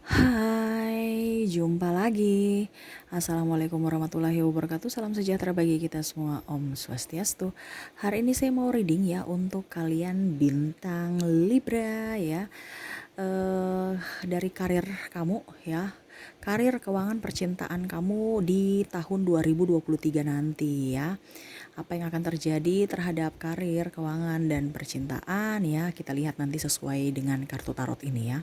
Hai, jumpa lagi. Assalamualaikum warahmatullahi wabarakatuh. Salam sejahtera bagi kita semua. Om Swastiastu. Hari ini saya mau reading ya untuk kalian bintang Libra ya. Dari karir kamu ya. Karir, keuangan, percintaan kamu di tahun 2023 nanti ya. Apa yang akan terjadi terhadap karir, keuangan, dan percintaan ya. Kita lihat nanti sesuai dengan kartu tarot ini ya.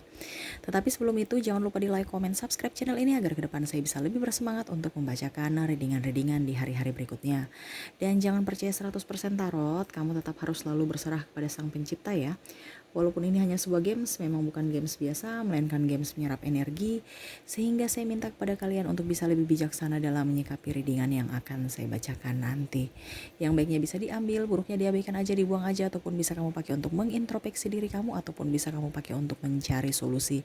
Tetapi sebelum itu jangan lupa di like, comment, subscribe channel ini agar ke depan saya bisa lebih bersemangat untuk membacakan readingan-readingan di hari-hari berikutnya. Dan jangan percaya 100% tarot, kamu tetap harus selalu berserah kepada Sang Pencipta ya. Walaupun ini hanya sebuah games, memang bukan games biasa, melainkan games menyerap energi, sehingga saya minta kepada kalian untuk bisa lebih bijaksana dalam menyikapi readingan yang akan saya bacakan nanti. Yang baiknya bisa diambil, buruknya diabaikan aja, dibuang aja, ataupun bisa kamu pakai untuk mengintrospeksi diri kamu, ataupun bisa kamu pakai untuk mencari solusi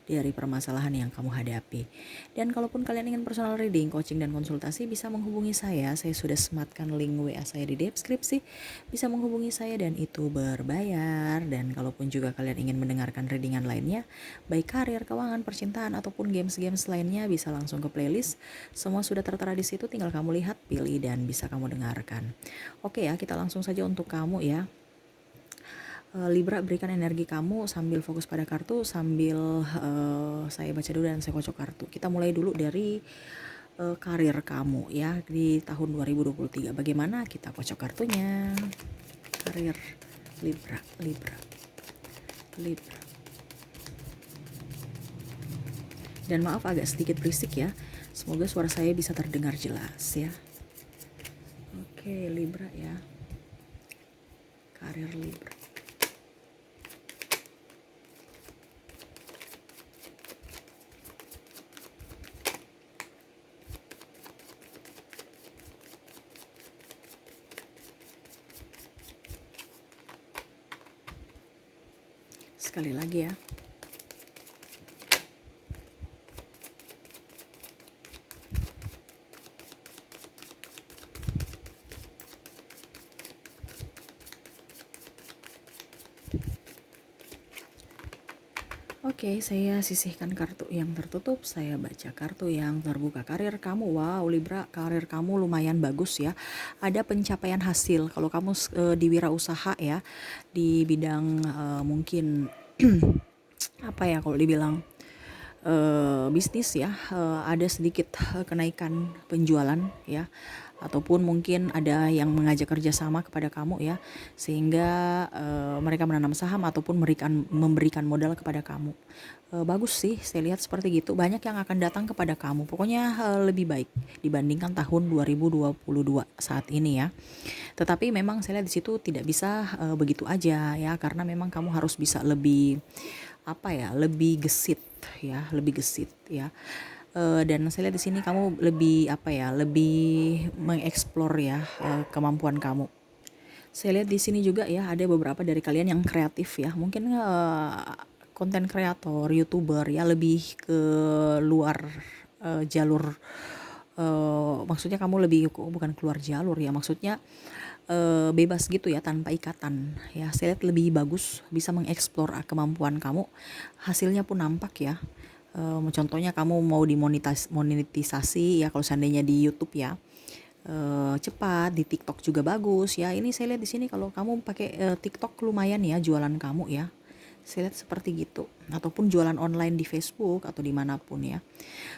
dari permasalahan yang kamu hadapi. Dan kalaupun kalian ingin personal reading, coaching, dan konsultasi, bisa menghubungi saya. Saya sudah sematkan link WA saya di deskripsi. Bisa menghubungi saya dan itu berbayar. Dan kalaupun juga kalian ingin mendengarkan readingan lainnya, baik karir, keuangan, percintaan, ataupun games-games lainnya, bisa langsung ke playlist. Semua sudah tertera di situ, tinggal kamu lihat, pilih, dan bisa kamu dengarkan. Oke ya, kita langsung saja untuk kamu ya. Libra, berikan energi kamu sambil fokus pada kartu, sambil saya baca dulu dan saya kocok kartu. Kita mulai dulu dari karir kamu ya di tahun 2023. Bagaimana? Kita kocok kartunya. Karir Libra, Libra, Libra. Dan maaf agak sedikit berisik ya. Semoga suara saya bisa terdengar jelas ya. Oke, Libra ya. Karir Libra. Sekali lagi ya. Oke, saya sisihkan kartu yang tertutup, saya baca kartu yang terbuka. Karir kamu, wow Libra, karir kamu lumayan bagus ya. Ada pencapaian hasil. Kalau kamu di wirausaha ya, di bidang mungkin apa ya kalau dibilang bisnis ya, ada sedikit kenaikan penjualan ya, ataupun mungkin ada yang mengajak kerjasama kepada kamu ya, sehingga mereka menanam saham ataupun memberikan modal kepada kamu. Bagus sih, saya lihat seperti gitu. Banyak yang akan datang kepada kamu. Pokoknya lebih baik dibandingkan tahun 2022 saat ini ya. Tetapi memang saya lihat di situ tidak bisa begitu aja ya, karena memang kamu harus bisa lebih lebih gesit ya, lebih gesit ya. Dan saya lihat di sini kamu lebih lebih mengeksplor ya kemampuan kamu. Saya lihat di sini juga ya ada beberapa dari kalian yang kreatif ya, mungkin konten kreator, youtuber ya, lebih ke luar jalur. Maksudnya kamu lebih bukan keluar jalur ya, maksudnya bebas gitu ya, tanpa ikatan ya. Saya lihat lebih bagus bisa mengeksplor kemampuan kamu, hasilnya pun nampak ya. Contohnya kamu mau monetisasi ya, kalau seandainya di YouTube ya, cepat. Di TikTok juga bagus ya. Ini saya lihat di sini kalau kamu pakai TikTok lumayan ya jualan kamu ya. Saya lihat seperti gitu, ataupun jualan online di Facebook atau dimanapun ya.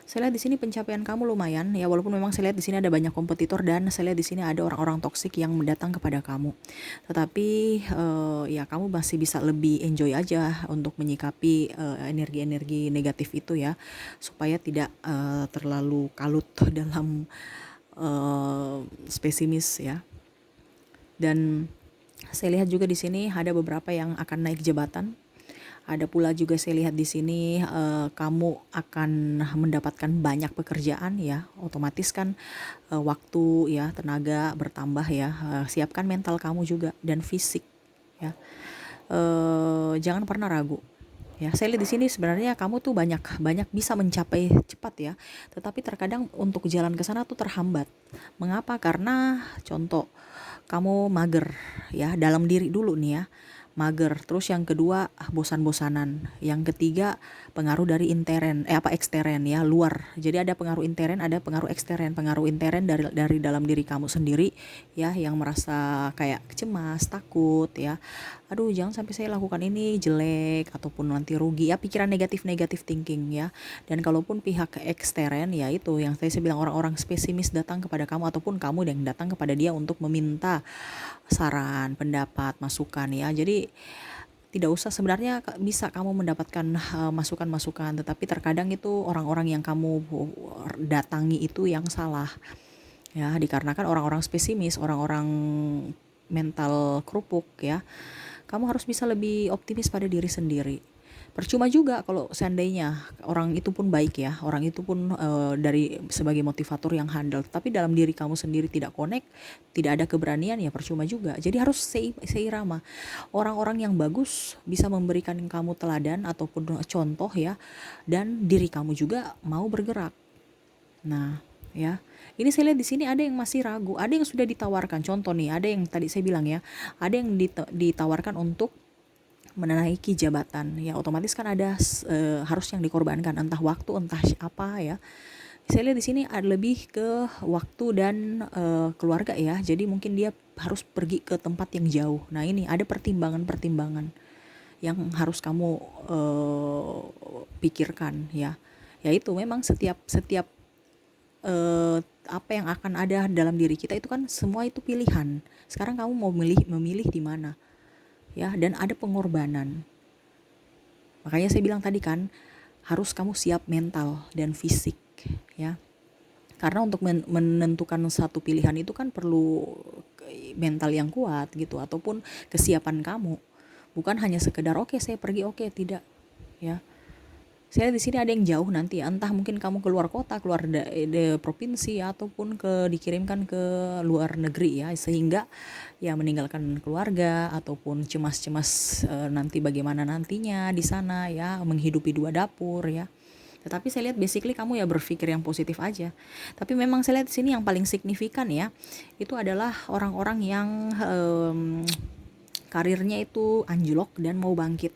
Saya lihat di sini pencapaian kamu lumayan ya, walaupun memang saya lihat di sini ada banyak kompetitor dan saya lihat di sini ada orang-orang toksik yang mendatang kepada kamu. Tetapi ya kamu masih bisa lebih enjoy aja untuk menyikapi energi-energi negatif itu ya, supaya tidak terlalu kalut dalam spesimis ya. Dan saya lihat juga di sini ada beberapa yang akan naik jabatan. Ada pula juga saya lihat di sini kamu akan mendapatkan banyak pekerjaan ya, otomatis kan waktu ya, tenaga bertambah ya. Siapkan mental kamu juga dan fisik ya. Jangan pernah ragu. Ya, saya lihat di sini sebenarnya kamu tuh banyak bisa mencapai cepat ya, tetapi terkadang untuk jalan ke sana tuh terhambat. Mengapa? Karena contoh kamu mager ya, dalam diri dulu nih ya. mager. Terus yang kedua bosan-bosanan. Yang ketiga pengaruh dari eksteren ya, luar. Jadi ada pengaruh intern, ada pengaruh ekstern. Pengaruh intern dari dalam diri kamu sendiri ya, yang merasa kayak cemas, takut ya. Aduh, jangan sampai saya lakukan ini jelek ataupun nanti rugi ya, pikiran negatif thinking ya. Dan kalaupun pihak ekstern ya, itu yang saya bilang, orang-orang pesimis datang kepada kamu ataupun kamu yang datang kepada dia untuk meminta saran, pendapat, masukan ya. Jadi tidak usah, sebenarnya bisa kamu mendapatkan masukan-masukan, tetapi terkadang itu orang-orang yang kamu datangi itu yang salah ya, dikarenakan orang-orang pesimis, orang-orang mental kerupuk ya. Kamu harus bisa lebih optimis pada diri sendiri. Percuma juga kalau seandainya orang itu pun baik ya, orang itu pun dari sebagai motivator yang handal, tapi dalam diri kamu sendiri tidak connect, tidak ada keberanian, ya percuma juga. Jadi harus seirama. Orang-orang yang bagus bisa memberikan kamu teladan ataupun contoh ya, dan diri kamu juga mau bergerak. Nah, ya. Ini saya lihat di sini ada yang masih ragu, ada yang sudah ditawarkan. Contoh nih, ada yang tadi saya bilang ya, ada yang ditawarkan untuk menaiki jabatan. Ya otomatis kan ada harus yang dikorbankan, entah waktu, entah apa ya. Saya lihat di sini ada lebih ke waktu dan keluarga ya. Jadi mungkin dia harus pergi ke tempat yang jauh. Nah, ini ada pertimbangan-pertimbangan yang harus kamu pikirkan ya. Yaitu memang setiap apa yang akan ada dalam diri kita itu kan semua itu pilihan. Sekarang kamu mau memilih di mana ya, dan ada pengorbanan. Makanya saya bilang tadi kan, harus kamu siap mental dan fisik ya. Karena untuk menentukan satu pilihan itu kan perlu mental yang kuat gitu, ataupun kesiapan kamu. Bukan hanya sekedar oke, saya pergi, oke, tidak ya. Saya di sini ada yang jauh nanti, entah mungkin kamu keluar kota, keluar provinsi, ataupun dikirimkan ke luar negeri ya, sehingga ya meninggalkan keluarga ataupun cemas-cemas nanti bagaimana nantinya di sana ya, menghidupi dua dapur ya. Tetapi saya lihat basically kamu ya berpikir yang positif aja. Tapi memang saya lihat di sini yang paling signifikan ya, itu adalah orang-orang yang karirnya itu anjlok dan mau bangkit.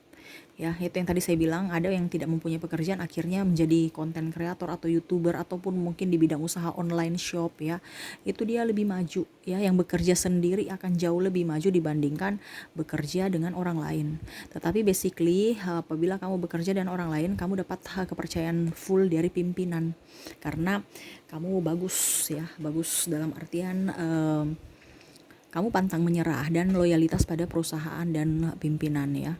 Ya, itu yang tadi saya bilang, ada yang tidak mempunyai pekerjaan akhirnya menjadi konten kreator atau YouTuber, ataupun mungkin di bidang usaha online shop ya. Itu dia lebih maju ya, yang bekerja sendiri akan jauh lebih maju dibandingkan bekerja dengan orang lain. Tetapi basically apabila kamu bekerja dengan orang lain, kamu dapat kepercayaan full dari pimpinan. Karena kamu bagus ya, bagus dalam artian kamu pantang menyerah dan loyalitas pada perusahaan dan pimpinan ya.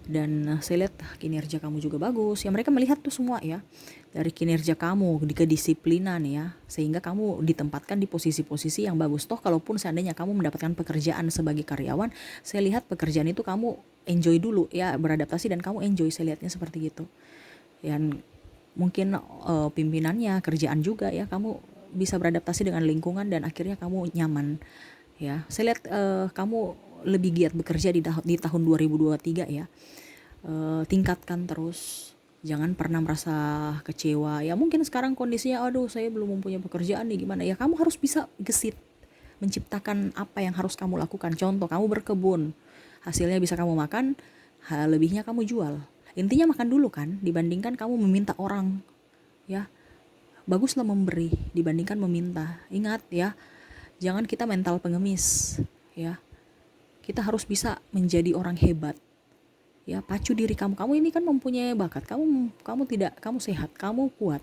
Dan saya lihat kinerja kamu juga bagus ya, mereka melihat tuh semua ya, dari kinerja kamu, di kedisiplinan ya, sehingga kamu ditempatkan di posisi-posisi yang bagus. Toh kalaupun seandainya kamu mendapatkan pekerjaan sebagai karyawan, saya lihat pekerjaan itu kamu enjoy dulu ya, beradaptasi dan kamu enjoy, saya lihatnya seperti gitu. Dan mungkin pimpinannya, kerjaan juga ya, kamu bisa beradaptasi dengan lingkungan dan akhirnya kamu nyaman ya. Saya lihat kamu lebih giat bekerja di tahun 2023 ya. Tingkatkan terus, jangan pernah merasa kecewa ya. Mungkin sekarang kondisinya, aduh saya belum mempunyai pekerjaan nih, gimana ya, kamu harus bisa gesit menciptakan apa yang harus kamu lakukan. Contoh, kamu berkebun, hasilnya bisa kamu makan, lebihnya kamu jual. Intinya makan dulu kan, dibandingkan kamu meminta orang ya. Baguslah memberi dibandingkan meminta. Ingat ya, jangan kita mental pengemis ya. Kita harus bisa menjadi orang hebat ya. Pacu diri kamu, kamu ini kan mempunyai bakat, kamu sehat, kamu kuat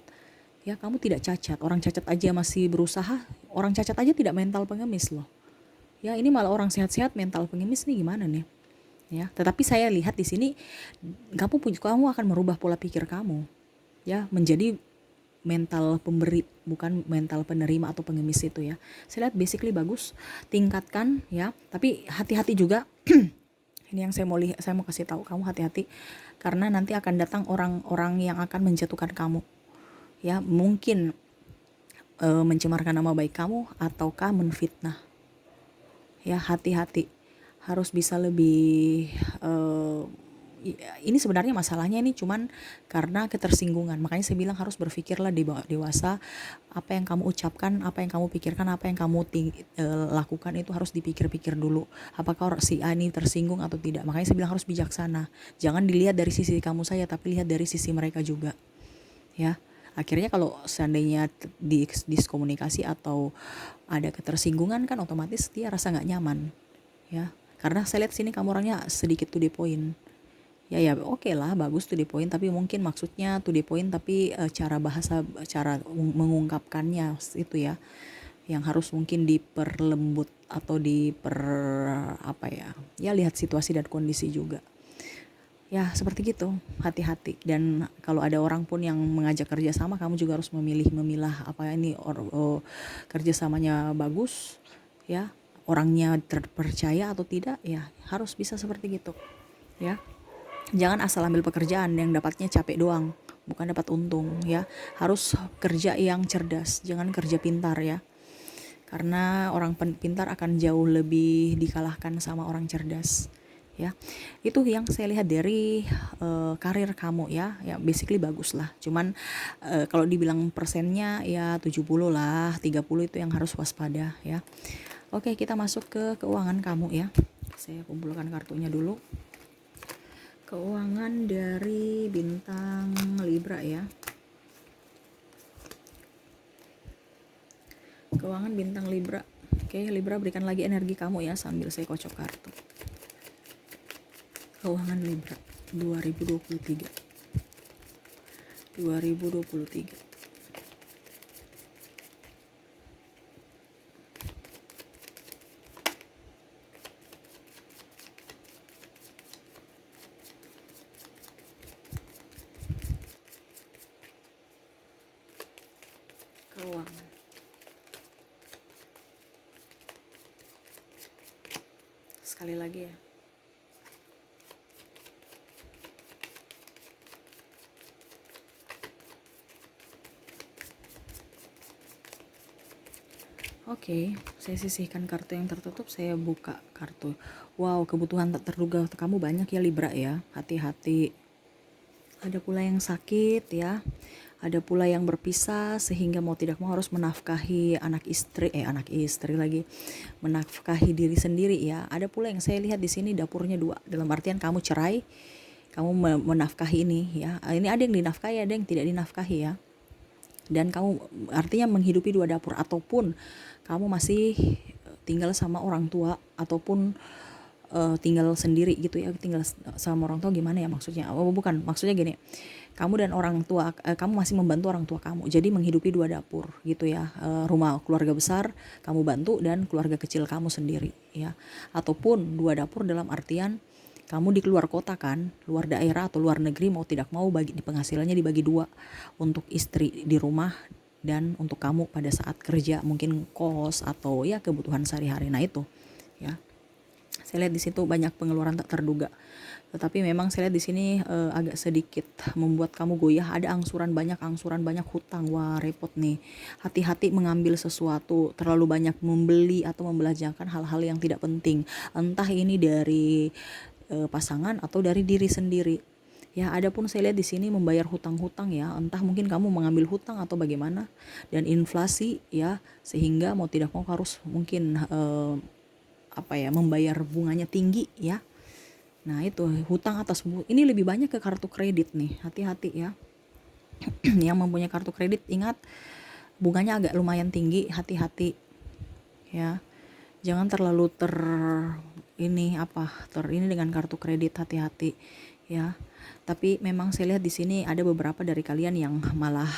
ya, kamu tidak cacat. Orang cacat aja masih berusaha, orang cacat aja tidak mental pengemis loh ya. Ini malah orang sehat-sehat mental pengemis nih, gimana nih ya. Tetapi saya lihat di sini kamu akan merubah pola pikir kamu ya, menjadi mental pemberi, bukan mental penerima atau pengemis itu ya. Saya lihat basically bagus, tingkatkan ya. Tapi hati-hati juga. Ini yang saya mau kasih tahu kamu, hati-hati, karena nanti akan datang orang-orang yang akan menjatuhkan kamu ya, mungkin mencemarkan nama baik kamu ataukah menfitnah ya. Hati-hati, harus bisa lebih ini sebenarnya masalahnya ini cuman karena ketersinggungan. Makanya saya bilang harus berpikirlah dewasa. Apa yang kamu ucapkan, apa yang kamu pikirkan, apa yang kamu lakukan itu harus dipikir-pikir dulu. Apakah si A ini tersinggung atau tidak. Makanya saya bilang harus bijaksana. Jangan dilihat dari sisi kamu saja, tapi lihat dari sisi mereka juga. Ya, akhirnya kalau seandainya diskomunikasi atau ada ketersinggungan kan otomatis dia rasa nggak nyaman. Ya, karena saya lihat sini kamu orangnya sedikit to the point. Ya oke lah, bagus to the point, tapi mungkin maksudnya to the point, tapi cara bahasa, cara mengungkapkannya itu ya yang harus mungkin diperlembut atau apa ya, ya lihat situasi dan kondisi juga. Ya seperti gitu, hati-hati. Dan kalau ada orang pun yang mengajak kerjasama, kamu juga harus memilah apa ini kerjasamanya bagus, ya orangnya terpercaya atau tidak, ya harus bisa seperti gitu, ya. Jangan asal ambil pekerjaan yang dapatnya capek doang, bukan dapat untung, ya. Harus kerja yang cerdas, jangan kerja pintar, ya. Karena orang pintar akan jauh lebih dikalahkan sama orang cerdas, ya. Itu yang saya lihat dari karir kamu, ya. Ya basically bagus lah. Cuman kalau dibilang persennya ya 70 lah, 30 itu yang harus waspada, ya. Oke, kita masuk ke keuangan kamu, ya. Saya kumpulkan kartunya dulu. Keuangan dari bintang Libra, ya. Keuangan bintang Libra. Oke, Libra, berikan lagi energi kamu ya sambil saya kocok kartu. Keuangan Libra 2023. 2023. Keuangan. Sekali lagi ya. Oke, saya sisihkan kartu yang tertutup, saya buka kartu. Wow, kebutuhan tak terduga kamu banyak ya Libra ya. Hati-hati. Ada pula yang sakit ya. Ada pula yang berpisah sehingga mau tidak mau harus menafkahi anak istri lagi. Menafkahi diri sendiri ya. Ada pula yang saya lihat di sini dapurnya dua. Dalam artian kamu cerai, kamu menafkahi ini ya. Ini ada yang dinafkahi, ada yang tidak dinafkahi ya. Dan kamu artinya menghidupi dua dapur, ataupun kamu masih tinggal sama orang tua, ataupun tinggal sendiri gitu ya. Tinggal sama orang tua gimana ya maksudnya? Bukan, maksudnya gini, kamu dan orang tua, kamu masih membantu orang tua kamu, jadi menghidupi dua dapur gitu ya. Rumah keluarga besar kamu bantu dan keluarga kecil kamu sendiri ya. Ataupun dua dapur dalam artian kamu di keluar kota kan, luar daerah atau luar negeri, mau tidak mau bagi penghasilannya dibagi dua, untuk istri di rumah dan untuk kamu pada saat kerja, mungkin kos atau ya kebutuhan sehari-hari. Nah itu ya, saya lihat di situ banyak pengeluaran tak terduga. Tetapi memang saya lihat di sini agak sedikit membuat kamu goyah. Ada banyak angsuran, banyak hutang. Wah, repot nih. Hati-hati mengambil sesuatu, terlalu banyak membeli atau membelanjakan hal-hal yang tidak penting. Entah ini dari pasangan atau dari diri sendiri. Ya, adapun saya lihat di sini membayar hutang-hutang ya. Entah mungkin kamu mengambil hutang atau bagaimana, dan inflasi ya, sehingga mau tidak mau harus mungkin membayar bunganya tinggi ya. Nah itu hutang atas ini lebih banyak ke kartu kredit nih, hati-hati ya. Yang mempunyai kartu kredit ingat bunganya agak lumayan tinggi, hati-hati ya. Jangan terlalu ini dengan kartu kredit, hati-hati ya. Tapi memang saya lihat di sini ada beberapa dari kalian yang malah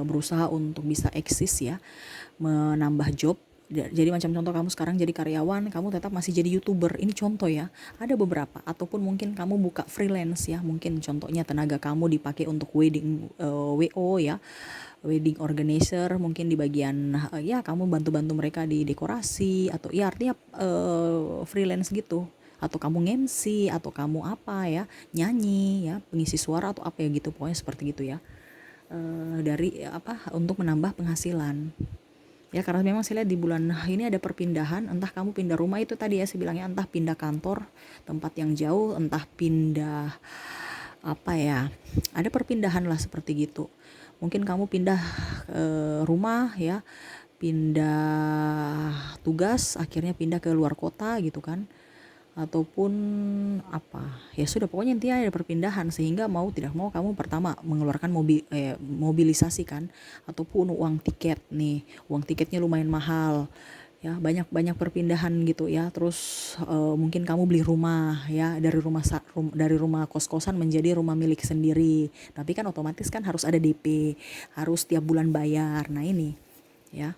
berusaha untuk bisa eksis ya, menambah job. Jadi macam contoh kamu sekarang jadi karyawan, kamu tetap masih jadi YouTuber. Ini contoh ya. Ada beberapa, ataupun mungkin kamu buka freelance ya. Mungkin contohnya tenaga kamu dipakai untuk wedding WO ya. Wedding organizer, mungkin di bagian ya kamu bantu-bantu mereka di dekorasi, atau ya artinya freelance gitu. Atau kamu MC, atau kamu apa ya, nyanyi ya, pengisi suara atau apa ya gitu, pokoknya seperti gitu ya. Dari untuk menambah penghasilan. Ya, karena memang saya lihat di bulan ini ada perpindahan, entah kamu pindah rumah itu tadi ya saya bilangnya, entah pindah kantor, tempat yang jauh, entah pindah apa ya, ada perpindahan lah seperti gitu. Mungkin kamu pindah rumah ya, pindah tugas, akhirnya pindah ke luar kota gitu kan, ataupun apa ya sudah, pokoknya intinya ada perpindahan sehingga mau tidak mau kamu pertama mengeluarkan mobilisasi kan, ataupun uang tiket nih, uang tiketnya lumayan mahal ya, banyak perpindahan gitu ya. Terus mungkin kamu beli rumah ya, dari rumah kos-kosan menjadi rumah milik sendiri, tapi kan otomatis kan harus ada DP, harus tiap bulan bayar. Nah ini ya,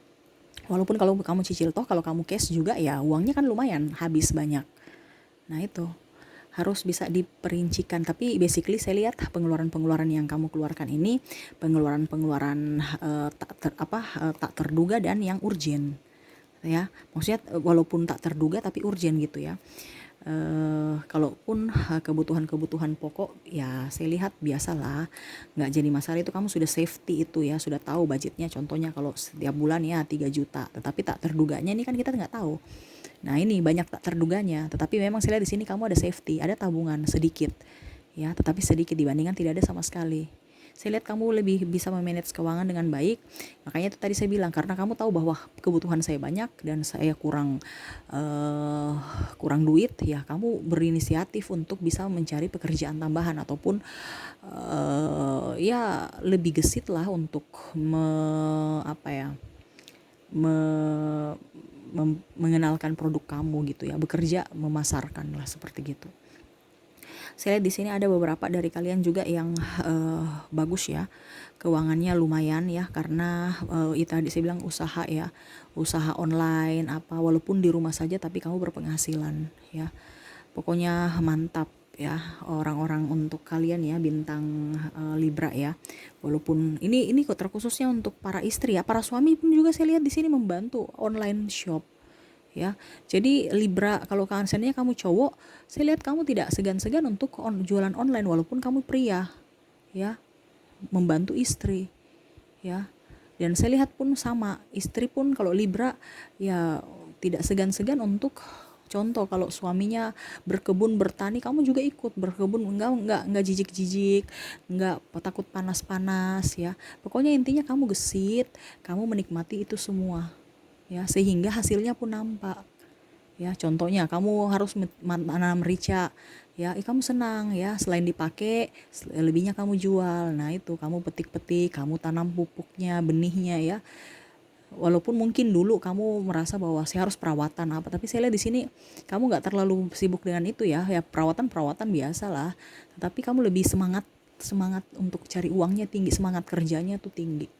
walaupun kalau kamu cicil, toh kalau kamu cash juga ya uangnya kan lumayan habis banyak. Nah itu harus bisa diperincikan, tapi basically saya lihat pengeluaran-pengeluaran yang kamu keluarkan ini pengeluaran-pengeluaran tak terduga dan yang urgent ya, maksudnya walaupun tak terduga tapi urgent gitu ya. Kalaupun kebutuhan-kebutuhan pokok ya saya lihat biasalah, nggak jadi masalah, itu kamu sudah safety itu ya, sudah tahu budgetnya, contohnya kalau setiap bulan ya 3 juta, tetapi tak terduganya ini kan kita nggak tahu. Nah ini banyak tak terduganya, tetapi memang saya lihat di sini kamu ada safety, ada tabungan sedikit ya, tetapi sedikit dibandingkan tidak ada sama sekali. Saya lihat kamu lebih bisa memanage keuangan dengan baik. Makanya itu tadi saya bilang, karena kamu tahu bahwa kebutuhan saya banyak dan saya kurang duit ya, kamu berinisiatif untuk bisa mencari pekerjaan tambahan ataupun ya lebih gesit lah untuk apa ya, mengenalkan produk kamu gitu ya, bekerja memasarkan lah seperti gitu. Saya lihat di sini ada beberapa dari kalian juga yang bagus ya, keuangannya lumayan ya, karena itu tadi saya bilang usaha ya, usaha online apa, walaupun di rumah saja tapi kamu berpenghasilan ya. Pokoknya mantap ya orang-orang untuk kalian ya bintang Libra ya. Walaupun ini kok terkhususnya untuk para istri ya, para suami pun juga saya lihat di sini membantu online shop ya. Jadi Libra, kalau seandainya kamu cowok, saya lihat kamu tidak segan-segan untuk jualan online walaupun kamu pria ya, membantu istri ya. Dan saya lihat pun sama, istri pun kalau Libra ya tidak segan-segan untuk, contoh kalau suaminya berkebun bertani, kamu juga ikut berkebun, enggak jijik-jijik, enggak takut panas-panas ya. Pokoknya intinya kamu gesit, kamu menikmati itu semua ya, sehingga hasilnya pun nampak ya. Contohnya kamu harus menanam merica ya, kamu senang ya, selain dipakai lebihnya kamu jual. Nah itu kamu petik-petik, kamu tanam pupuknya, benihnya ya. Walaupun mungkin dulu kamu merasa bahwa saya harus perawatan apa, tapi saya lihat di sini kamu nggak terlalu sibuk dengan itu ya, perawatan biasa lah, tetapi kamu lebih semangat untuk cari uangnya tinggi, semangat kerjanya tuh tinggi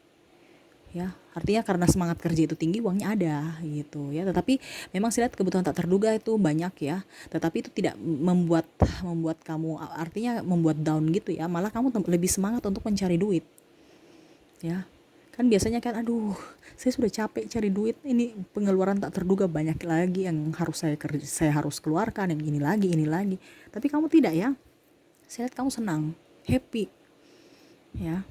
ya. Artinya karena semangat kerja itu tinggi, uangnya ada gitu ya. Tetapi memang saya lihat kebutuhan tak terduga itu banyak ya, tetapi itu tidak membuat kamu, artinya membuat down gitu ya, malah kamu lebih semangat untuk mencari duit ya. Kan biasanya kan, aduh saya sudah capek cari duit, ini pengeluaran tak terduga banyak lagi yang harus saya harus keluarkan, yang ini lagi, tapi kamu tidak ya. Saya lihat kamu senang, happy ya.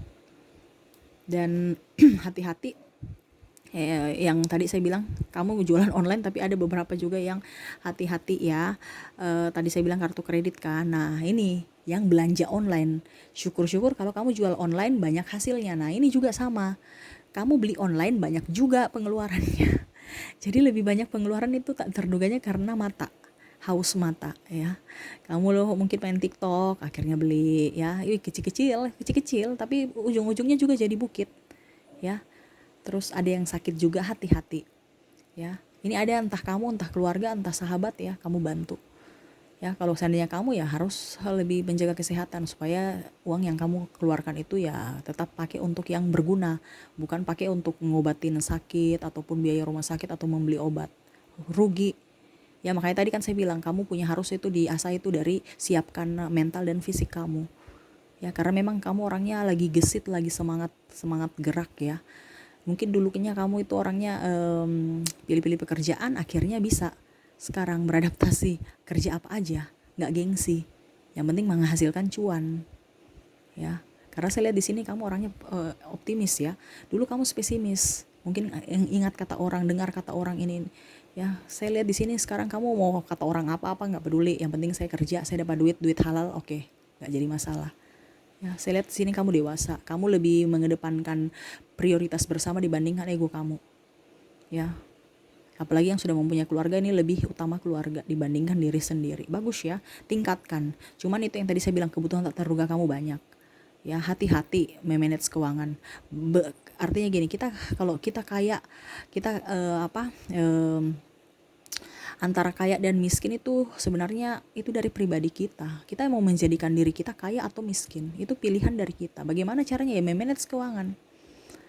Dan hati-hati yang tadi saya bilang kamu jualan online, tapi ada beberapa juga yang hati-hati ya. Tadi saya bilang kartu kredit kan, nah ini yang belanja online, syukur-syukur kalau kamu jual online banyak hasilnya. Nah ini juga sama, kamu beli online banyak juga pengeluarannya. Jadi lebih banyak pengeluaran itu tak terduganya karena haus mata ya. Kamu loh mungkin main TikTok, akhirnya beli ya, kecil-kecil tapi ujung-ujungnya juga jadi bukit ya. Terus ada yang sakit juga, hati-hati ya. Ini ada entah kamu, entah keluarga, entah sahabat ya, kamu bantu ya. Kalau seandainya kamu ya harus lebih menjaga kesehatan supaya uang yang kamu keluarkan itu ya tetap pakai untuk yang berguna, bukan pakai untuk ngobatin sakit ataupun biaya rumah sakit atau membeli obat, rugi ya. Makanya tadi kan saya bilang kamu punya harus itu diasah itu dari siapkan mental dan fisik kamu ya, karena memang kamu orangnya lagi gesit, lagi semangat gerak ya. Mungkin dulunya kamu itu orangnya pilih-pilih pekerjaan, akhirnya bisa sekarang beradaptasi kerja apa aja, nggak gengsi, yang penting menghasilkan cuan ya. Karena saya lihat di sini kamu orangnya optimis ya. Dulu kamu pesimis, Mungkin ingat kata orang, dengar kata orang ini. Ya, saya lihat di sini sekarang kamu mau kata orang apa-apa nggak peduli. Yang penting saya kerja, saya dapat duit, duit halal, oke, nggak jadi masalah. Ya, saya lihat di sini kamu dewasa. Kamu lebih mengedepankan prioritas bersama dibandingkan ego kamu. Ya, apalagi yang sudah mempunyai keluarga ini lebih utama keluarga dibandingkan diri sendiri. Bagus ya, tingkatkan. Cuman itu yang tadi saya bilang, kebutuhan tak terduga kamu banyak. Ya, hati-hati memanage keuangan. Artinya gini, kalau kita kaya, kita antara kaya dan miskin itu sebenarnya itu dari pribadi kita. Kita mau menjadikan diri kita kaya atau miskin, itu pilihan dari kita. Bagaimana caranya ya memanage keuangan.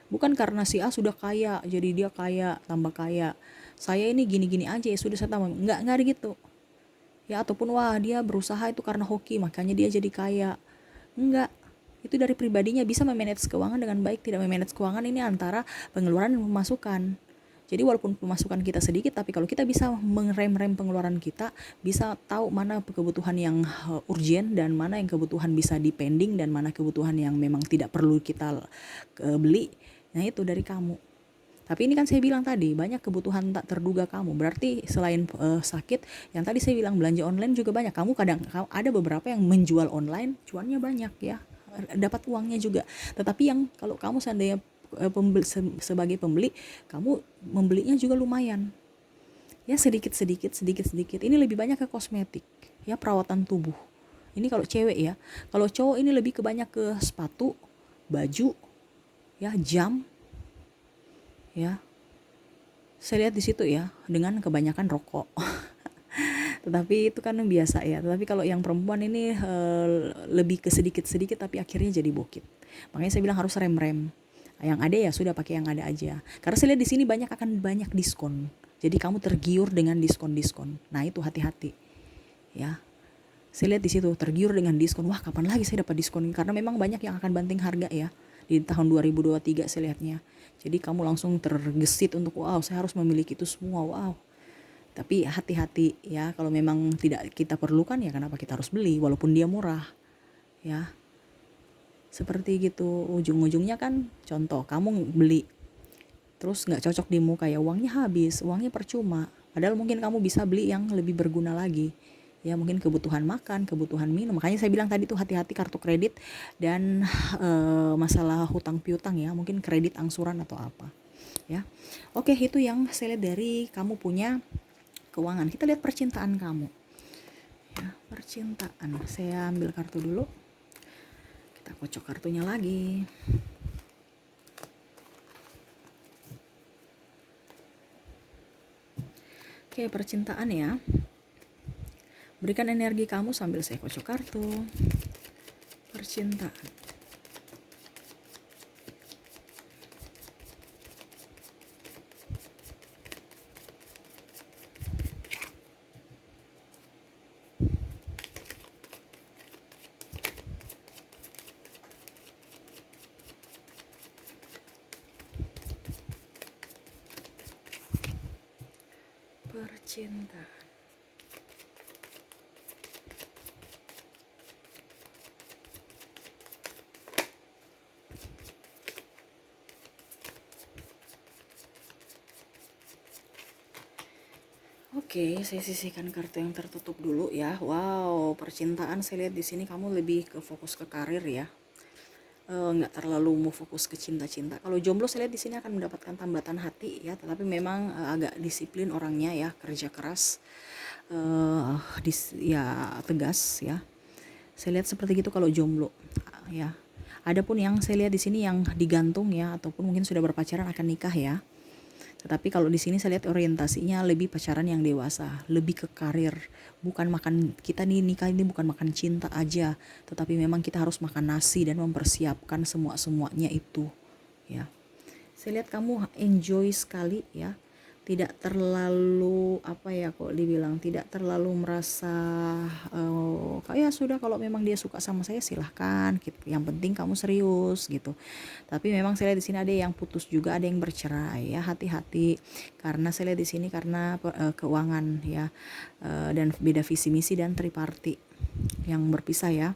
Bukan karena si A sudah kaya, jadi dia kaya, tambah kaya. Saya ini gini-gini aja ya sudah saya tambah. Enggak ada gitu. Ya, ataupun wah dia berusaha itu karena hoki, makanya dia jadi kaya. Enggak. Itu dari pribadinya, bisa memanage keuangan dengan baik, tidak memanage keuangan ini antara pengeluaran dan pemasukan. Jadi walaupun pemasukan kita sedikit, tapi kalau kita bisa mengerem-rem pengeluaran kita, bisa tahu mana kebutuhan yang urgent dan mana yang kebutuhan bisa dipending dan mana kebutuhan yang memang tidak perlu kita beli. Nah, itu dari kamu. Tapi ini kan saya bilang tadi, banyak kebutuhan tak terduga kamu. Berarti selain sakit, yang tadi saya bilang belanja online juga banyak. Kamu ada beberapa yang menjual online, cuannya banyak ya. Dapat uangnya juga. Tetapi yang kalau kamu seandainya sebagai pembeli, kamu membelinya juga lumayan. Ya, sedikit-sedikit. Ini lebih banyak ke kosmetik, ya, perawatan tubuh. Ini kalau cewek ya. Kalau cowok ini lebih banyak ke sepatu, baju, ya, jam, ya. Saya lihat di situ ya, dengan kebanyakan rokok. Tetapi itu kan biasa ya. Tetapi kalau yang perempuan ini lebih ke sedikit-sedikit tapi akhirnya jadi bokit. Makanya saya bilang harus rem-rem. Yang ada ya sudah, pakai yang ada aja. Karena saya lihat di sini akan banyak diskon. Jadi kamu tergiur dengan diskon-diskon. Nah, itu hati-hati. Ya. Saya lihat di situ tergiur dengan diskon. Wah, kapan lagi saya dapat diskon? Karena memang banyak yang akan banting harga ya di tahun 2023 saya lihatnya. Jadi kamu langsung tergesit untuk wow, saya harus memiliki itu semua. Wow. Tapi hati-hati ya, kalau memang tidak kita perlukan ya kenapa kita harus beli walaupun dia murah. Ya. Seperti gitu, ujung-ujungnya kan contoh kamu beli terus nggak cocok di muka, ya uangnya habis, uangnya percuma. Padahal mungkin kamu bisa beli yang lebih berguna lagi. Ya, mungkin kebutuhan makan, kebutuhan minum. Makanya saya bilang tadi tuh hati-hati kartu kredit dan masalah hutang piutang ya, mungkin kredit angsuran atau apa. Ya. Oke, itu yang saya lihat dari kamu punya keuangan. Kita lihat percintaan kamu. Ya, percintaan. Saya ambil kartu dulu. Kita kocok kartunya lagi. Oke, percintaan ya. Berikan energi kamu sambil saya kocok kartu. Percintaan. Percintaan. Oke, saya sisihkan kartu yang tertutup dulu ya. Wow, percintaan saya lihat di sini kamu lebih ke fokus ke karir ya. Nggak terlalu mau fokus ke cinta-cinta. Kalau jomblo saya lihat di sini akan mendapatkan tambatan hati ya, tetapi memang agak disiplin orangnya ya, kerja keras, ya tegas ya. Saya lihat seperti itu kalau jomblo ya. Adapun yang saya lihat di sini yang digantung ya, ataupun mungkin sudah berpacaran akan nikah ya. Tetapi kalau di sini saya lihat orientasinya lebih pacaran yang dewasa, lebih ke karir. Bukan makan, kita nih nikah ini bukan makan cinta aja, tetapi memang kita harus makan nasi dan mempersiapkan semuanya itu, ya. Saya lihat kamu enjoy sekali ya. Tidak terlalu kok dibilang tidak terlalu merasa kayak sudah, kalau memang dia suka sama saya silahkan gitu. Yang penting kamu serius gitu. Tapi memang saya lihat di sini ada yang putus juga, ada yang bercerai ya, hati-hati. Karena saya lihat di sini karena keuangan ya, dan beda visi misi dan triparti yang berpisah ya.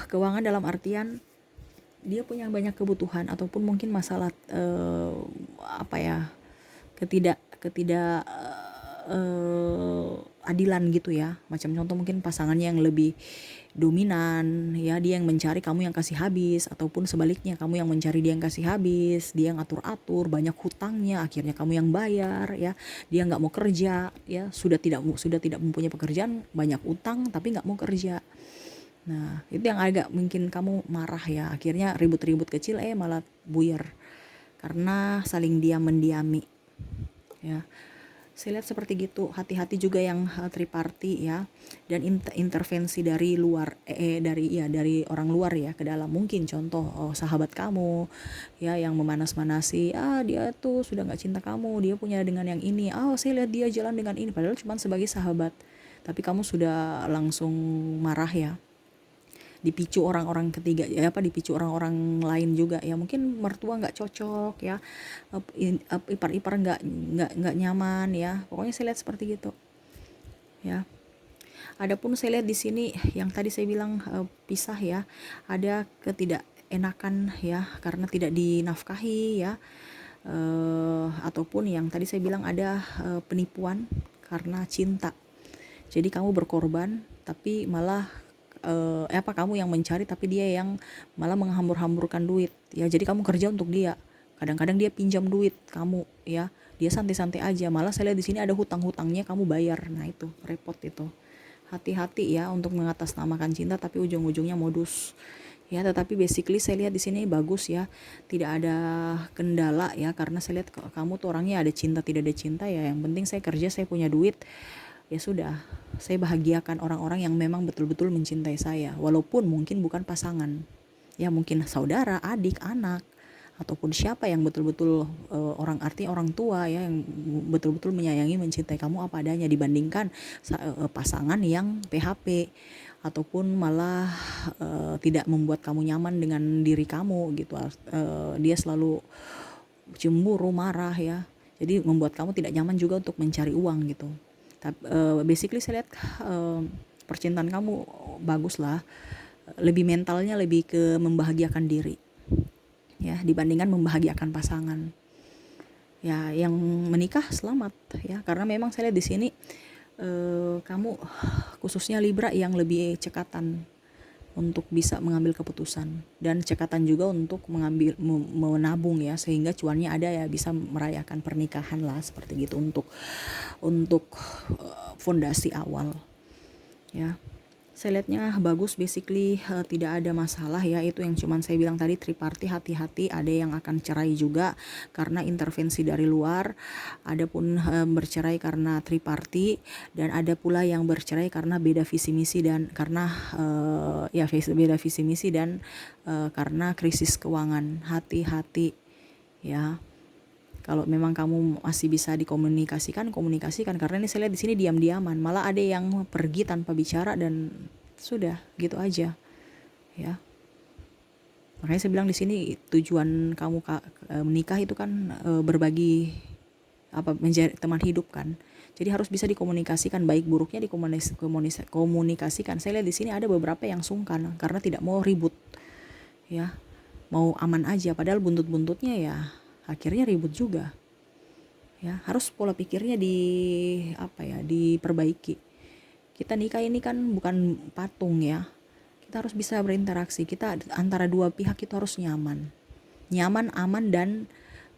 Keuangan dalam artian dia punya banyak kebutuhan ataupun mungkin masalah apa ya, ketidak adilan gitu ya. Macam contoh mungkin pasangannya yang lebih dominan ya, dia yang mencari, kamu yang kasih habis, ataupun sebaliknya kamu yang mencari, dia yang kasih habis, dia yang atur-atur, banyak hutangnya, akhirnya kamu yang bayar ya. Dia nggak mau kerja ya, sudah tidak mempunyai pekerjaan, banyak utang tapi nggak mau kerja. Nah, itu yang agak mungkin kamu marah ya, akhirnya ribut-ribut kecil malah buyar karena saling diam mendiami ya. Saya lihat seperti gitu. Hati-hati juga yang triparty ya, dan intervensi dari luar, dari orang luar ya ke dalam. Mungkin contoh sahabat kamu ya yang memanas-manasi, dia tuh sudah nggak cinta kamu, dia punya dengan yang ini, saya lihat dia jalan dengan ini, padahal cuma sebagai sahabat, tapi kamu sudah langsung marah ya, dipicu orang-orang ketiga ya, dipicu orang-orang lain juga ya, mungkin mertua nggak cocok ya, ipar-ipar nggak nyaman ya, pokoknya saya lihat seperti gitu ya. Adapun saya lihat di sini yang tadi saya bilang pisah ya, ada ketidakenakan ya karena tidak dinafkahi ya, ataupun yang tadi saya bilang ada penipuan karena cinta. Jadi kamu berkorban tapi malah kamu yang mencari tapi dia yang malah menghambur-hamburkan duit ya. Jadi kamu kerja untuk dia, kadang-kadang dia pinjam duit kamu ya, dia santai-santai aja, malah saya lihat di sini ada hutang-hutangnya kamu bayar. Nah itu repot itu. Hati-hati ya untuk mengatasnamakan cinta tapi ujung-ujungnya modus ya. Tetapi basically saya lihat di sini bagus ya, tidak ada kendala ya, karena saya lihat kamu tuh orangnya ada cinta tidak ada cinta ya, yang penting saya kerja, saya punya duit, ya sudah, saya bahagiakan orang-orang yang memang betul-betul mencintai saya, walaupun mungkin bukan pasangan ya, mungkin saudara, adik, anak, ataupun siapa yang betul-betul artinya orang tua ya, yang betul-betul menyayangi, mencintai kamu apa adanya, dibandingkan pasangan yang PHP ataupun malah tidak membuat kamu nyaman dengan diri kamu gitu. Dia selalu cemburu, marah ya, jadi membuat kamu tidak nyaman juga untuk mencari uang gitu. Tapi basically saya lihat percintaan kamu bagus lah, lebih mentalnya lebih ke membahagiakan diri ya dibandingkan membahagiakan pasangan ya. Yang menikah selamat ya, karena memang saya lihat di sini kamu khususnya Libra yang lebih cekatan untuk bisa mengambil keputusan, dan cekatan juga untuk menabung ya, sehingga cuannya ada ya, bisa merayakan pernikahan lah seperti gitu, untuk fondasi awal ya. Saya lihatnya bagus, basically tidak ada masalah ya. Itu yang cuman saya bilang tadi, triparty, hati-hati, ada yang akan cerai juga karena intervensi dari luar, ada pun bercerai karena triparty, dan ada pula yang bercerai karena beda visi misi dan karena beda visi misi dan karena krisis keuangan. Hati-hati ya. Kalau memang kamu masih bisa dikomunikasikan, komunikasikan, karena ini saya lihat di sini diam-diaman, malah ada yang pergi tanpa bicara dan sudah gitu aja ya. Makanya saya bilang di sini tujuan kamu menikah itu kan berbagi menjadi teman hidup kan. Jadi harus bisa dikomunikasikan, baik buruknya dikomunikasikan. Saya lihat di sini ada beberapa yang sungkan karena tidak mau ribut ya, mau aman aja, padahal buntut-buntutnya ya akhirnya ribut juga ya. Harus pola pikirnya diperbaiki. Kita nikah ini kan bukan patung ya, kita harus bisa berinteraksi, kita antara dua pihak itu harus nyaman, aman, dan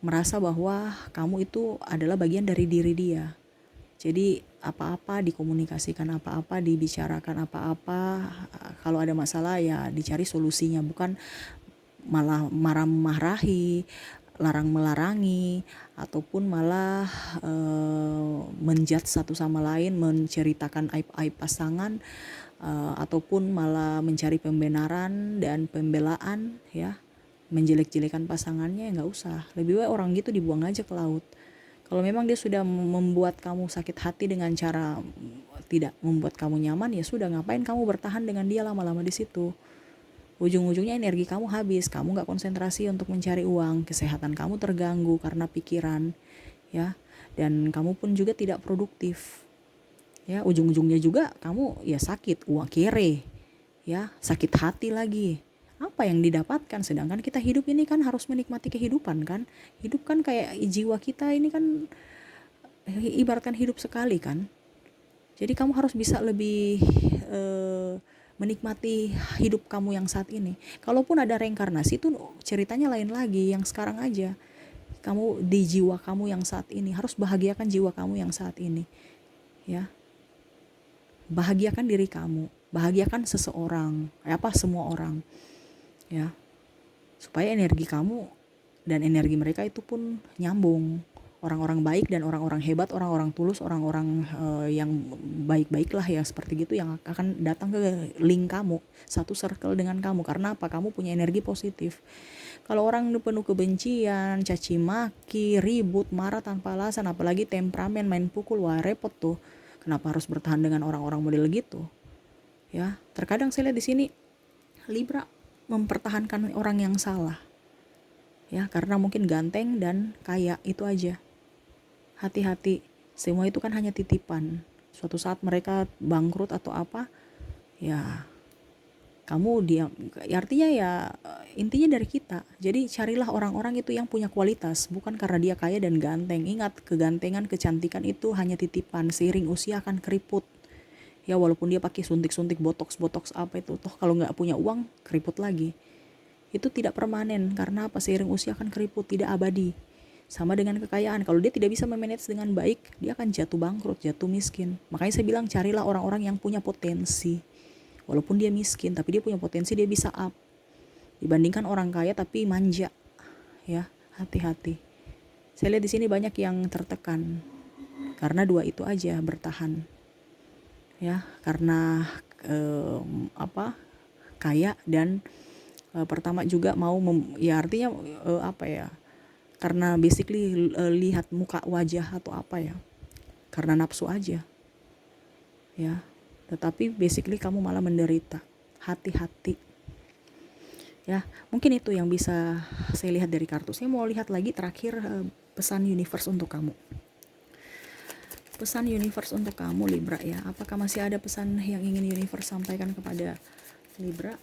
merasa bahwa kamu itu adalah bagian dari diri dia. Jadi apa-apa dikomunikasikan, apa-apa dibicarakan, apa-apa kalau ada masalah ya dicari solusinya, bukan malah marah-marahi, larang-melarangi, ataupun malah menjudge satu sama lain, menceritakan aib-aib pasangan, ataupun malah mencari pembenaran dan pembelaan ya, menjelek-jelekan pasangannya. Ya nggak usah, lebih baik orang gitu dibuang aja ke laut. Kalau memang dia sudah membuat kamu sakit hati dengan cara tidak membuat kamu nyaman, ya sudah, ngapain kamu bertahan dengan dia lama-lama di situ. Ujung-ujungnya energi kamu habis, kamu gak konsentrasi untuk mencari uang, kesehatan kamu terganggu karena pikiran ya, dan kamu pun juga tidak produktif ya. Ujung-ujungnya juga kamu ya sakit, uang kere ya, sakit hati lagi. apa yang didapatkan? Sedangkan kita hidup ini kan harus menikmati kehidupan kan. Hidup kan kayak jiwa kita ini kan ibaratkan hidup sekali kan. Jadi kamu harus bisa lebih menikmati hidup kamu yang saat ini. Kalaupun ada reinkarnasi itu ceritanya lain lagi, yang sekarang aja. Kamu di jiwa kamu yang saat ini, harus bahagiakan jiwa kamu yang saat ini. Ya. Bahagiakan diri kamu, bahagiakan seseorang, semua orang. Ya. Supaya energi kamu dan energi mereka itu pun nyambung. Orang-orang baik dan orang-orang hebat, orang-orang tulus, orang-orang yang baik-baik lah ya seperti gitu yang akan datang ke link kamu, satu circle dengan kamu. Karena apa? Kamu punya energi positif. Kalau orang penuh kebencian, caci maki, ribut, marah tanpa alasan, apalagi temperamen, main pukul, wah repot tuh. Kenapa harus bertahan dengan orang-orang model gitu? Ya, terkadang saya lihat di sini Libra mempertahankan orang yang salah. Ya, karena mungkin ganteng dan kaya, itu aja. Hati-hati, semua itu kan hanya titipan. Suatu saat mereka bangkrut atau apa, ya kamu diam. Ya, artinya ya intinya dari kita. Jadi carilah orang-orang itu yang punya kualitas, bukan karena dia kaya dan ganteng. Ingat, kegantengan, kecantikan itu hanya titipan, seiring usia akan keriput. Ya walaupun dia pakai suntik-suntik botox apa itu, toh kalau nggak punya uang keriput lagi. Itu tidak permanen, karena apa? Seiring usia akan keriput, tidak abadi. Sama dengan kekayaan, kalau dia tidak bisa memanage dengan baik, dia akan jatuh bangkrut, jatuh miskin. Makanya saya bilang carilah orang-orang yang punya potensi. Walaupun dia miskin, tapi dia punya potensi, dia bisa up. Dibandingkan orang kaya tapi manja. Ya, hati-hati. Saya lihat di sini banyak yang tertekan. Karena dua itu aja bertahan. Ya, karena kaya dan pertama juga mau ya artinya karena basically lihat muka wajah atau apa ya, karena nafsu aja ya, tetapi basically kamu malah menderita. Hati-hati ya. Mungkin itu yang bisa saya lihat dari kartu. Saya mau lihat lagi terakhir pesan universe untuk kamu. Pesan universe untuk kamu Libra ya. Apakah masih ada pesan yang ingin universe sampaikan kepada Libra?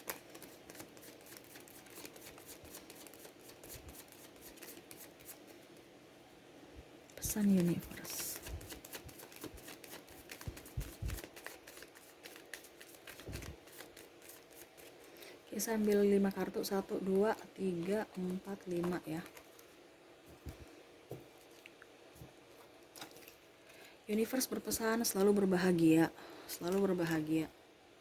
Pesan universe. Oke, saya ambil 5 kartu. 1, 2, 3, 4, 5 ya. Universe berpesan selalu berbahagia. Selalu berbahagia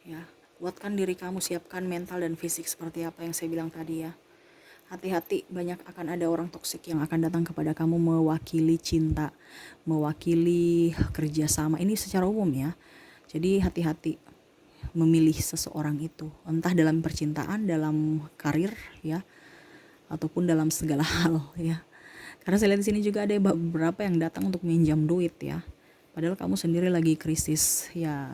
ya. Kuatkan diri kamu, siapkan mental dan fisik seperti apa yang saya bilang tadi ya. Hati-hati, banyak akan ada orang toksik yang akan datang kepada kamu mewakili cinta, mewakili kerjasama. Ini secara umum ya. Jadi hati-hati memilih seseorang itu, entah dalam percintaan, dalam karir ya, ataupun dalam segala hal ya. Karena saya lihat di sini juga ada beberapa yang datang untuk minjam duit ya. Padahal kamu sendiri lagi krisis ya.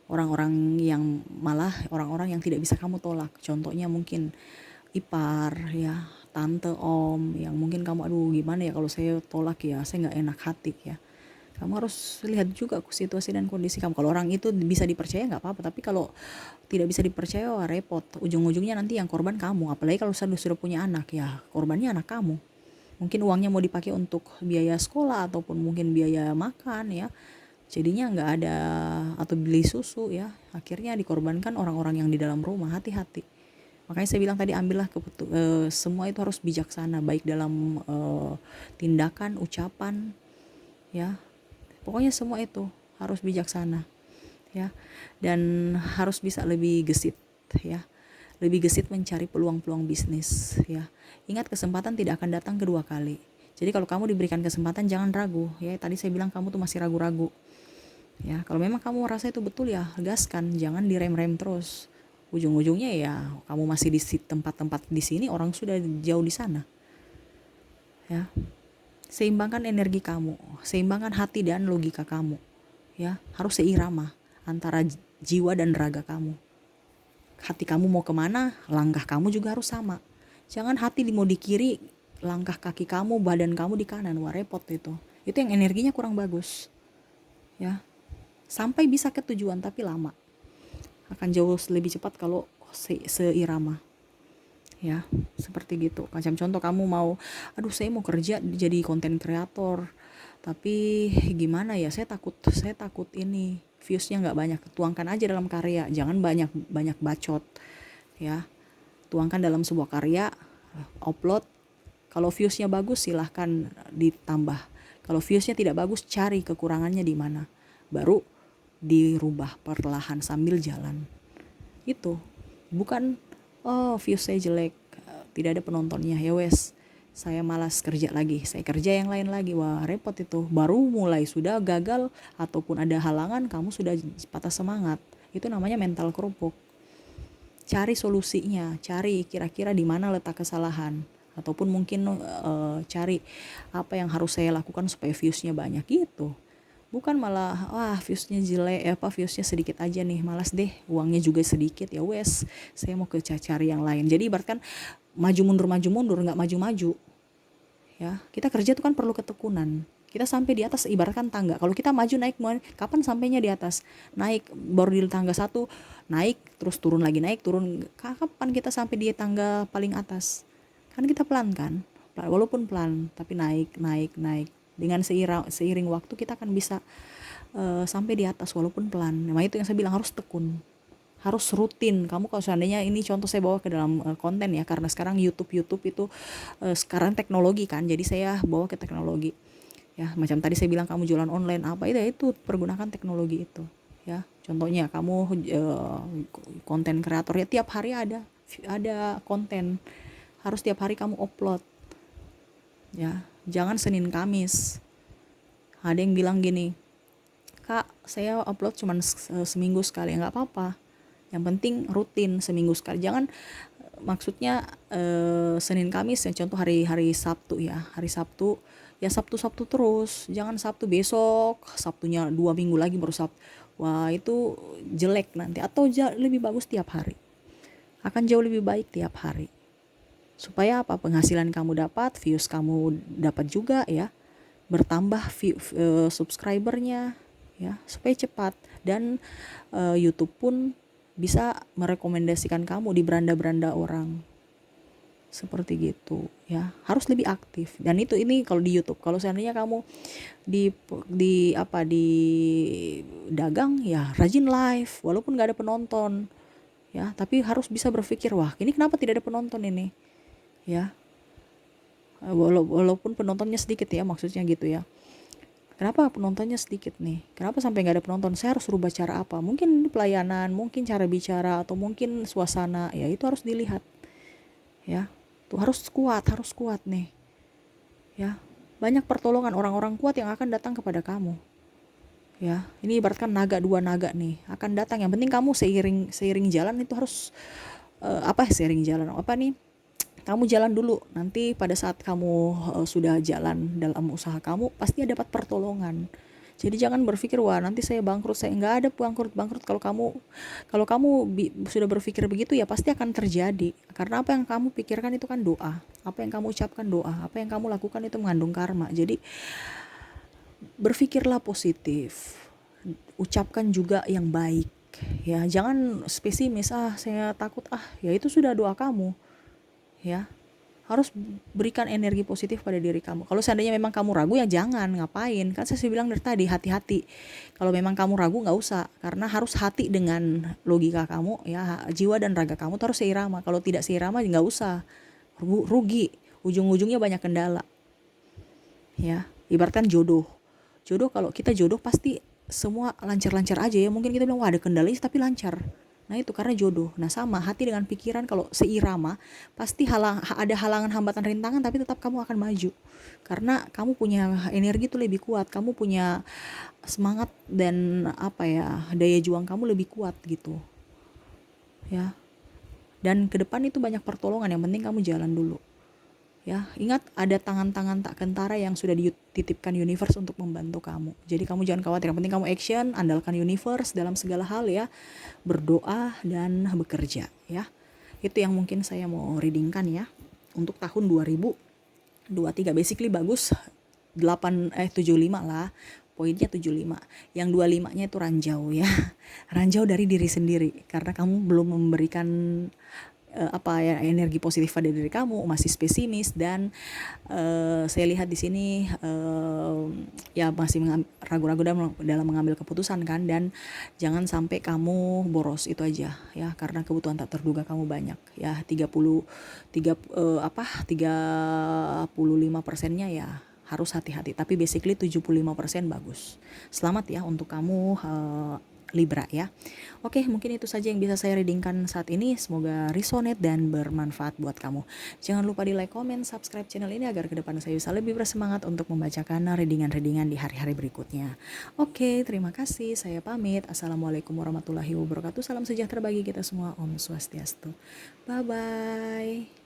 Orang-orang yang tidak bisa kamu tolak. Contohnya mungkin ipar ya, tante, om, yang mungkin kamu aduh gimana ya kalau saya tolak ya, saya nggak enak hati ya. Kamu harus lihat juga situasi dan kondisi kamu. Kalau orang itu bisa dipercaya nggak apa-apa, tapi kalau tidak bisa dipercaya wah repot. Ujung-ujungnya nanti yang korban kamu. Apalagi kalau sudah punya anak ya, korbannya anak kamu. Mungkin uangnya mau dipakai untuk biaya sekolah ataupun mungkin biaya makan ya. Jadinya nggak ada, atau beli susu ya. Akhirnya dikorbankan orang-orang yang di dalam rumah. Hati-hati. Makanya saya bilang tadi, ambillah semua itu harus bijaksana, baik dalam tindakan, ucapan, ya. Pokoknya semua itu harus bijaksana, ya. Dan harus bisa lebih gesit, ya. Lebih gesit mencari peluang-peluang bisnis, ya. Ingat, kesempatan tidak akan datang kedua kali. Jadi kalau kamu diberikan kesempatan jangan ragu, ya. Tadi saya bilang kamu tuh masih ragu-ragu. Ya, kalau memang kamu rasa itu betul ya gaskan, jangan direm-rem terus. Ujung-ujungnya ya kamu masih di tempat-tempat di sini, orang sudah jauh di sana. Ya. Seimbangkan energi kamu, seimbangkan hati dan logika kamu. Ya, harus seirama antara jiwa dan raga kamu. Hati kamu mau kemana, langkah kamu juga harus sama. Jangan hati mau di kiri, langkah kaki kamu, badan kamu di kanan. Wah repot itu. Itu yang energinya kurang bagus. Ya. Sampai bisa ke tujuan tapi lama. Akan jauh lebih cepat kalau seirama. ya, seperti gitu. Macam contoh kamu mau, aduh saya mau kerja jadi konten kreator, tapi gimana ya, saya takut ini viewsnya nggak banyak. Tuangkan aja dalam karya, jangan banyak banyak bacot, ya. Tuangkan dalam sebuah karya, upload. Kalau viewsnya bagus silahkan ditambah, kalau viewsnya tidak bagus cari kekurangannya di mana, baru dirubah perlahan sambil jalan. Itu bukan, oh views saya jelek, tidak ada penontonnya, ya wes saya malas kerja lagi, saya kerja yang lain lagi. Wah repot itu, baru mulai sudah gagal ataupun ada halangan kamu sudah patah semangat. Itu namanya mental kerupuk. Cari solusinya, cari kira-kira di mana letak kesalahan, ataupun mungkin cari apa yang harus saya lakukan supaya viewsnya banyak gitu. Bukan malah wah viewsnya jelek, viewsnya sedikit aja nih, malas deh, uangnya juga sedikit, ya wes saya mau ke cari yang lain. Jadi ibaratkan maju mundur nggak maju-maju, ya. Kita kerja itu kan perlu ketekunan. Kita sampai di atas ibaratkan tangga, kalau kita maju naik, kapan sampainya di atas? Naik baru di tangga satu, naik terus turun lagi, naik turun, kapan kita sampai di tangga paling atas? Kan kita pelan kan, walaupun pelan tapi naik naik naik. Dengan seiring waktu kita akan bisa sampai di atas walaupun pelan. Nah itu yang saya bilang, harus tekun, harus rutin. Kamu kalau seandainya ini contoh saya bawa ke dalam konten ya, karena sekarang YouTube itu sekarang teknologi kan, jadi saya bawa ke teknologi ya. Macam tadi saya bilang kamu jualan online apa itu pergunakan teknologi itu ya. Contohnya kamu konten kreator ya, tiap hari ada konten, harus tiap hari kamu upload ya, jangan Senin Kamis. Ada yang bilang gini, Kak saya upload cuma seminggu sekali, ya nggak apa-apa, yang penting rutin seminggu sekali. Jangan maksudnya Senin Kamis ya, contoh hari Sabtu ya, hari Sabtu ya, Sabtu terus, jangan Sabtu besok, Sabtunya 2 minggu lagi baru Sabtu. Wah itu jelek nanti. Atau lebih bagus tiap hari, akan jauh lebih baik tiap hari. Supaya apa? Penghasilan kamu dapat, views kamu dapat juga ya, bertambah subscribernya ya, supaya cepat. Dan YouTube pun bisa merekomendasikan kamu di beranda-beranda orang, seperti gitu ya. Harus lebih aktif. Dan ini kalau di YouTube. Kalau seandainya kamu di dagang ya, rajin live walaupun gak ada penonton ya, tapi harus bisa berpikir, wah ini kenapa tidak ada penonton ini ya, walaupun penontonnya sedikit ya, maksudnya gitu ya. Kenapa penontonnya sedikit nih? Kenapa sampai nggak ada penonton? Saya harus rubah cara apa? Mungkin pelayanan, mungkin cara bicara, atau mungkin suasana. Ya itu harus dilihat. Ya, tuh harus kuat nih. Ya, banyak pertolongan orang-orang kuat yang akan datang kepada kamu. Ya, ini ibaratkan dua naga nih akan datang. Yang penting kamu seiring jalan itu harus seiring jalan apa nih? Kamu jalan dulu, nanti pada saat kamu sudah jalan dalam usaha kamu pasti dapat pertolongan. Jadi jangan berpikir wah nanti saya bangkrut, saya nggak ada bangkrut. Kalau kamu sudah berpikir begitu ya pasti akan terjadi, karena apa yang kamu pikirkan itu kan doa, apa yang kamu ucapkan doa, apa yang kamu lakukan itu mengandung karma. Jadi berpikirlah positif, ucapkan juga yang baik ya, jangan spesimis, saya takut, ya itu sudah doa kamu ya. Harus berikan energi positif pada diri kamu. Kalau seandainya memang kamu ragu ya jangan, ngapain, kan saya bilang dari tadi hati-hati. Kalau memang kamu ragu nggak usah, karena harus hati dengan logika kamu ya, jiwa dan raga kamu harus seirama. Kalau tidak seirama nggak usah, rugi, ujung-ujungnya banyak kendala ya. Ibaratkan jodoh, kalau kita jodoh pasti semua lancar-lancar aja ya, mungkin kita bilang wah ada kendalanya tapi lancar. Nah itu karena jodoh. Nah sama hati dengan pikiran, kalau seirama pasti ada halangan, hambatan, rintangan, tapi tetap kamu akan maju. Karena kamu punya energi itu lebih kuat, kamu punya semangat dan daya juang kamu lebih kuat gitu. Ya. Dan ke depan itu banyak pertolongan, yang penting kamu jalan dulu. Ya, ingat ada tangan-tangan tak kentara yang sudah dititipkan universe untuk membantu kamu. Jadi kamu jangan khawatir, yang penting kamu action, andalkan universe dalam segala hal ya. Berdoa dan bekerja ya. Itu yang mungkin saya mau readingkan ya untuk tahun 2023. Basically bagus 75 lah. Poinnya 75. Yang 25-nya itu ranjau ya. Ranjau dari diri sendiri karena kamu belum memberikan apa ya, energi positif pada diri kamu, masih pesimis, dan saya lihat di sini ya masih ragu-ragu dalam mengambil keputusan kan. Dan jangan sampai kamu boros, itu aja ya, karena kebutuhan tak terduga kamu banyak ya. 35%-nya ya harus hati-hati, tapi basically 75% bagus. Selamat ya untuk kamu Libra ya. Oke, mungkin itu saja yang bisa saya readingkan saat ini. Semoga resonate dan bermanfaat buat kamu. Jangan lupa di like, comment, subscribe channel ini agar ke depan saya bisa lebih bersemangat untuk membacakan readingan-readingan di hari-hari berikutnya. Oke, terima kasih. Saya pamit. Assalamualaikum warahmatullahi wabarakatuh. Salam sejahtera bagi kita semua. Om Swastiastu. Bye-bye.